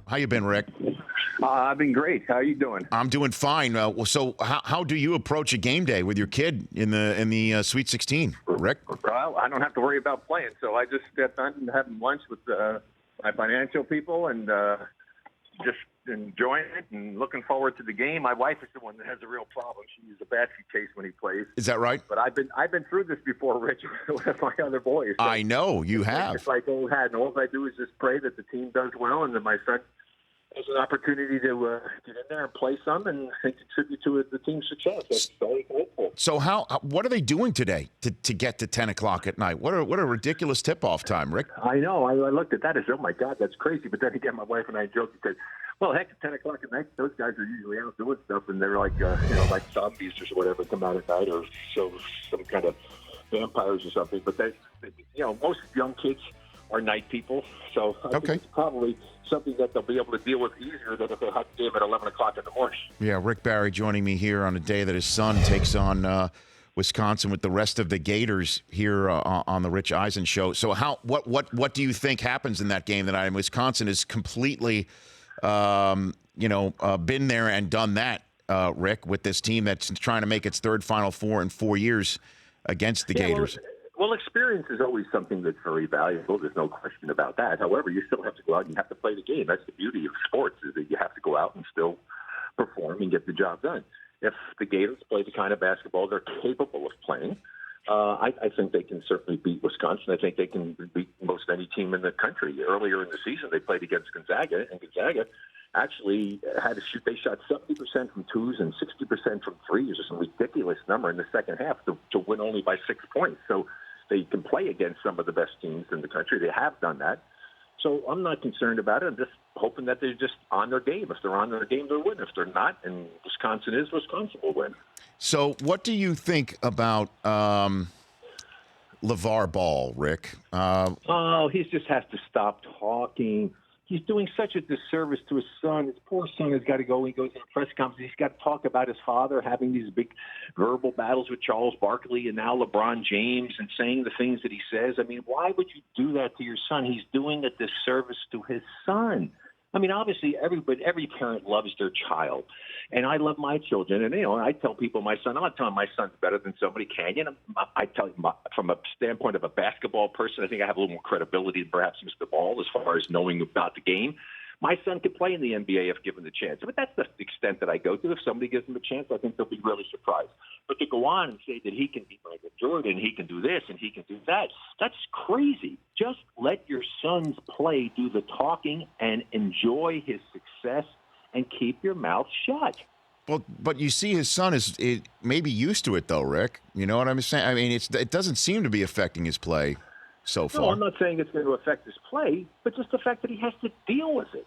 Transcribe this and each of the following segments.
How you been, Rick? I've been great. How are you doing? I'm doing fine. So how do you approach a game day with your kid in the Sweet 16, Rick? Well, I don't have to worry about playing, so I just get done having lunch with my financial people and just enjoying it and looking forward to the game. My wife is the one that has a real problem. She uses a basket case when he plays. Is that right? But I've been through this before, Rich, with my other boys. So I know you have. It's like old hat, and all I do is just pray that the team does well, and that my son has an opportunity to get in there and play some and contribute to the team's success. That's very hopeful. So what are they doing today to get to 10 o'clock at night? What a ridiculous tip-off time, Rick. I know. I looked at that and said, oh, my God, that's crazy. But then again, my wife and I joked and said, well, heck, at 10 o'clock at night, those guys are usually out doing stuff, and they're like, like zombies or whatever come out at night or show some kind of vampires or something. But most young kids are night people, so I think it's probably something that they'll be able to deal with easier than if they had to game at 11 o'clock in the morning. Yeah, Rick Barry joining me here on a day that his son takes on Wisconsin with the rest of the Gators here on the Rich Eisen Show. So what do you think happens in that game tonight? Wisconsin is completely, been there and done that, Rick, with this team that's trying to make its third Final Four in 4 years against the Gators. Well, experience is always something that's very valuable. There's no question about that. However, you still have to go out and you have to play the game. That's the beauty of sports, is that you have to go out and still perform and get the job done. If the Gators play the kind of basketball they're capable of playing, I think they can certainly beat Wisconsin. I think they can beat most any team in the country. Earlier in the season, they played against Gonzaga, and Gonzaga actually had to shoot. They shot 70% from twos and 60% from threes, or some ridiculous number in the second half to win only by 6 points. So they can play against some of the best teams in the country. They have done that. So I'm not concerned about it. I'm just hoping that they're just on their game. If they're on their game, they'll win. If they're not, and Wisconsin will win. So what do you think about LaVar Ball, Rick? He just has to stop talking. He's doing such a disservice to his son. His poor son has got to go. He goes to a press conference. He's got to talk about his father having these big verbal battles with Charles Barkley and now LeBron James and saying the things that he says. I mean, why would you do that to your son? He's doing a disservice to his son. I mean, obviously, every parent loves their child, and I love my children. And I tell people I'm not telling my son's better than somebody. Canyon, I tell you from a standpoint of a basketball person, I think I have a little more credibility than perhaps Mr. Ball as far as knowing about the game. My son could play in the NBA if given the chance, but that's the extent that I go to. If somebody gives him a chance, I think they'll be really surprised. But to go on and say that he can beat Michael Jordan, he can do this and he can do that, that's crazy. Just let your sons play, do the talking, and enjoy his success, and keep your mouth shut. Well, but you see, his son is maybe used to it, though, Rick. You know what I'm saying? I mean, it doesn't seem to be affecting his play so far. No, I'm not saying it's going to affect his play, but just the fact that he has to deal with it.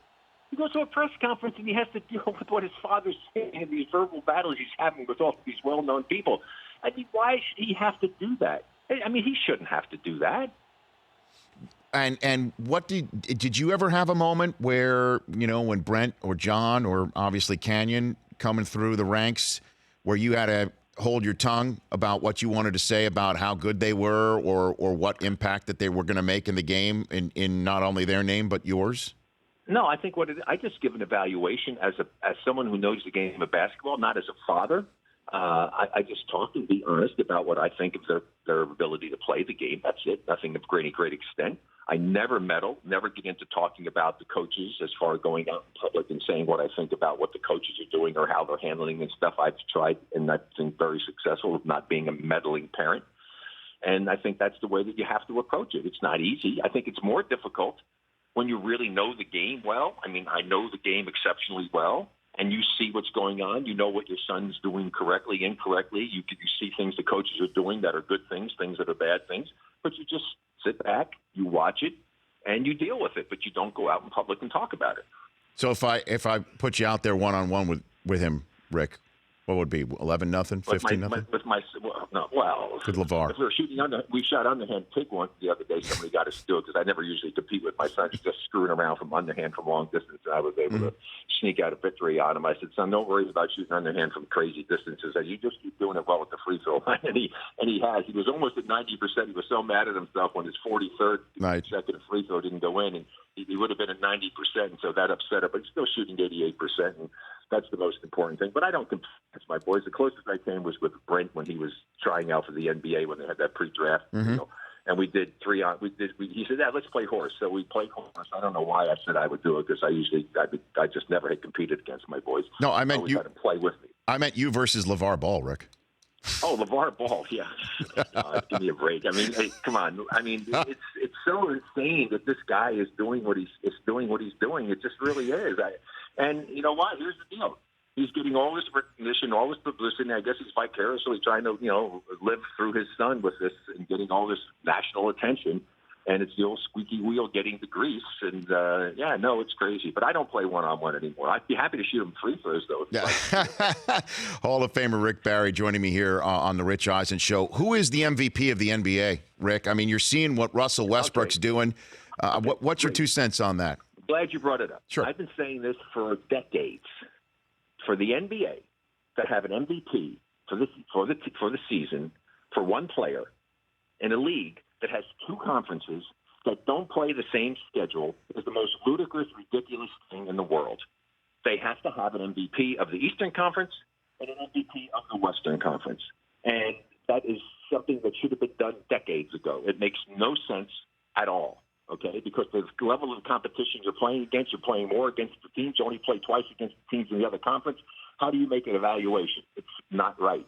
He goes to a press conference and he has to deal with what his father's saying and these verbal battles he's having with all these well-known people. I mean, why should he have to do that? I mean, he shouldn't have to do that. And what did you ever have a moment where, when Brent or John or obviously Canyon coming through the ranks, where you had to hold your tongue about what you wanted to say about how good they were or what impact that they were going to make in the game in not only their name but yours? No, I think I just give an evaluation as someone who knows the game of basketball, not as a father. I just talk and be honest about what I think of their ability to play the game. That's it. Nothing of any great extent. I never meddle, never get into talking about the coaches as far as going out in public and saying what I think about what the coaches are doing or how they're handling and stuff. I've tried, and I've been very successful with not being a meddling parent. And I think that's the way that you have to approach it. It's not easy. I think it's more difficult when you really know the game well. I mean, I know the game exceptionally well, and you see what's going on. You know what your son's doing correctly, incorrectly. You see things the coaches are doing that are good things that are bad things. But you just sit back, you watch it, and you deal with it. But you don't go out in public and talk about it. So if I put you out there one-on-one with him, Rick, what would it be, 11-0, 15-0? With LaVar. If we were shooting we shot underhand pick one the other day. Somebody got us to do it because I never usually compete with my son. He's just screwing around from underhand from long distance, and I was able to sneak out a victory on him. I said, son, don't worry about shooting underhand from crazy distances. You just keep doing it well with the free throw line. And he has. He was almost at 90%. He was so mad at himself when his 43rd consecutive free throw didn't go in, and he would have been at 90%, and so that upset him. But he's still shooting 88%, and that's the most important thing. But I don't compare against my boys. The closest I came was with Brent when he was trying out for the NBA when they had that pre-draft deal. And we did three on. He said, "Yeah, let's play horse." So we played horse. I don't know why I said I would do it because I just never had competed against my boys. No, I meant you had to play with me. I meant you versus LaVar Ball, Rick. Oh, LaVar Ball, yeah. Give me a break. I mean, hey, come on. I mean, it's so insane that this guy is doing what he's doing. It just really is. And you know what? Here's the deal. He's getting all this recognition, all this publicity. I guess he's vicariously trying to, live through his son with this and getting all this national attention. And it's the old squeaky wheel getting the grease. And, it's crazy. But I don't play one-on-one anymore. I'd be happy to shoot him free throws, though. Yeah. Hall of Famer Rick Barry joining me here on the Rich Eisen Show. Who is the MVP of the NBA, Rick? I mean, you're seeing what Russell Westbrook's doing. What's your 2 cents on that? Glad you brought it up. Sure. I've been saying this for decades. For the NBA to have an MVP for the season for one player in a league that has 2 conferences that don't play the same schedule is the most ludicrous, ridiculous thing in the world. They have to have an MVP of the Eastern Conference and an MVP of the Western Conference. And that is something that should have been done decades ago. It makes no sense at all. Okay, because the level of competition you're playing against, you're playing more against the teams. You only play twice against the teams in the other conference. How do you make an evaluation? It's not right.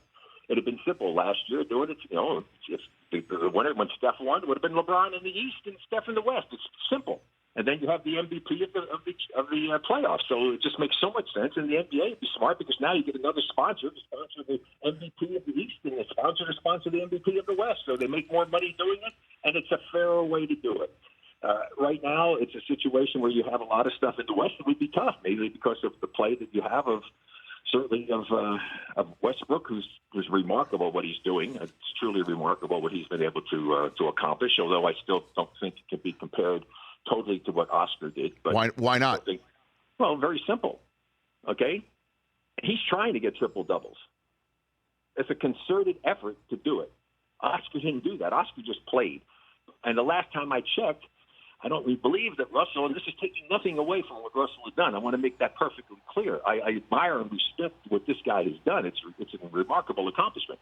It had been simple last year doing it. If the winner, when Steph won, it would have been LeBron in the East and Steph in the West. It's simple. And then you have the MVP of the playoffs. So it just makes so much sense. And the NBA would be smart because now you get another sponsor to sponsor the MVP of the East and the sponsor to sponsor the MVP of the West. So they make more money doing it, and it's a fairer way to do it. Right now, it's a situation where you have a lot of stuff in the West that would be tough, maybe because of the play that you have of Westbrook, who's remarkable what he's doing. It's truly remarkable what he's been able to accomplish. Although I still don't think it can be compared totally to what Oscar did. But why not? Well, very simple. Okay, he's trying to get triple doubles. It's a concerted effort to do it. Oscar didn't do that. Oscar just played. And the last time I checked, I don't believe that Russell, and this is taking nothing away from what Russell has done. I want to make that perfectly clear. I admire and respect what this guy has done. It's a remarkable accomplishment.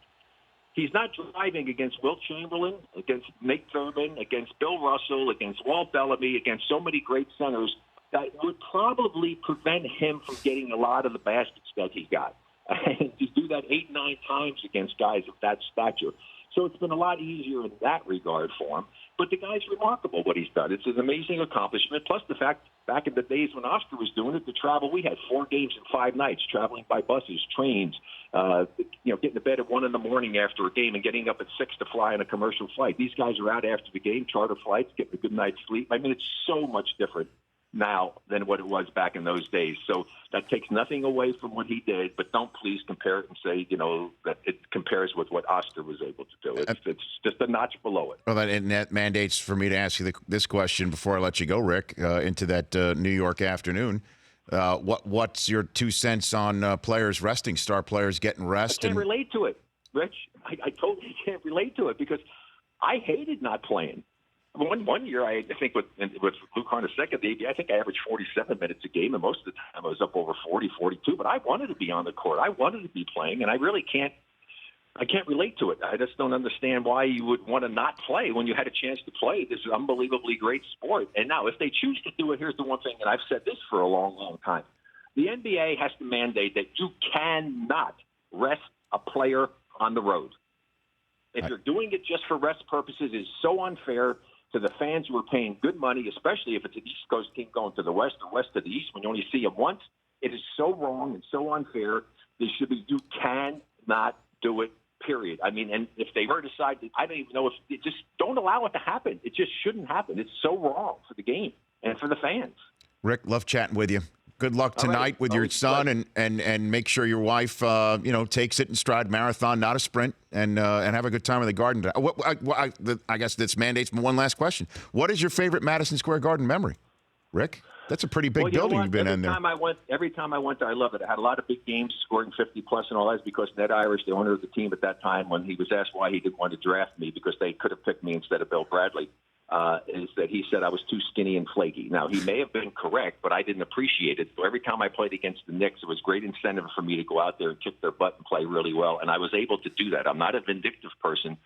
He's not driving against Wilt Chamberlain, against Nate Thurman, against Bill Russell, against Walt Bellamy, against so many great centers that would probably prevent him from getting a lot of the baskets that he got. And to do that 8-9 times against guys of that stature. So it's been a lot easier in that regard for him. But the guy's remarkable what he's done. It's an amazing accomplishment. Plus the fact, back in the days when Oscar was doing it, the travel, we had 4 games in 5 nights, traveling by buses, trains, getting to bed at 1 a.m. after a game and getting up at 6 to fly on a commercial flight. These guys are out after the game, charter flights, getting a good night's sleep. I mean, it's so much different now than what it was back in those days. So that takes nothing away from what he did, but don't please compare it and say, that it compares with what Oscar was able to do. It's just a notch below it. Well, that mandates for me to ask you this question before I let you go, Rick, into that New York afternoon. What's your 2 cents on players resting, star players getting rest? I can't relate to it, Rich. I totally can't relate to it because I hated not playing. One year, I think with Luke Hornacek, I think I averaged 47 minutes a game, and most of the time I was up over 40, 42. But I wanted to be on the court. I wanted to be playing, and I really can't. I can't relate to it. I just don't understand why you would want to not play when you had a chance to play this unbelievably great sport. And now, if they choose to do it, here's the one thing, and I've said this for a long, long time. The NBA has to mandate that you cannot rest a player on the road. If you're doing it just for rest purposes, it's so unfair to the fans who are paying good money, especially if it's an East Coast team going to the West or West to the East when you only see them once. It is so wrong and so unfair. You cannot do it, period. I mean, and if they were decided, I don't even know if just don't allow it to happen. It just shouldn't happen. It's so wrong for the game and for the fans. Rick, love chatting with you. Good luck tonight with your son, and make sure your wife, takes it in stride. Marathon, not a sprint, and have a good time in the Garden. I guess this mandates one last question. What is your favorite Madison Square Garden memory, Rick? That's a pretty big building you've been in there. Every time I went there, I loved it. I had a lot of big games, scoring 50-plus and all that, because Ned Irish, the owner of the team at that time, when he was asked why he didn't want to draft me because they could have picked me instead of Bill Bradley, is that he said I was too skinny and flaky. Now, he may have been correct, but I didn't appreciate it. So every time I played against the Knicks, it was great incentive for me to go out there and kick their butt and play really well, and I was able to do that. I'm not a vindictive person,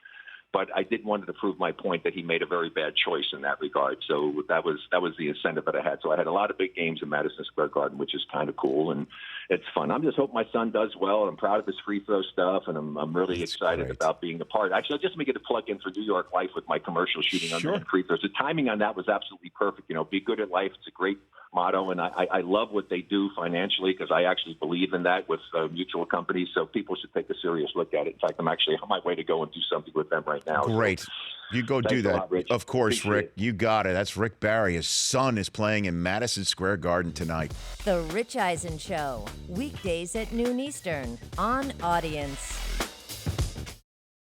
but I did wanted to prove my point that he made a very bad choice in that regard. So that was the incentive that I had. So I had a lot of big games in Madison Square Garden, which is kind of cool, and it's fun. I'm just hoping my son does well. I'm proud of his free throw stuff, and I'm really excited about being a part. Actually, just let me get a plug in for New York Life with my commercial shooting on free throws. The timing on that was absolutely perfect. Be good at life. It's a great motto, and I love what they do financially because I actually believe in that with mutual companies. So people should take a serious look at it. In fact, I'm actually on my way to go and do something with them right now. Great. So, you go do that. Lot, Rich. Of course, Appreciate Rick. You got it. That's Rick Barry. His son is playing in Madison Square Garden tonight. The Rich Eisen Show, weekdays at noon Eastern on Audience.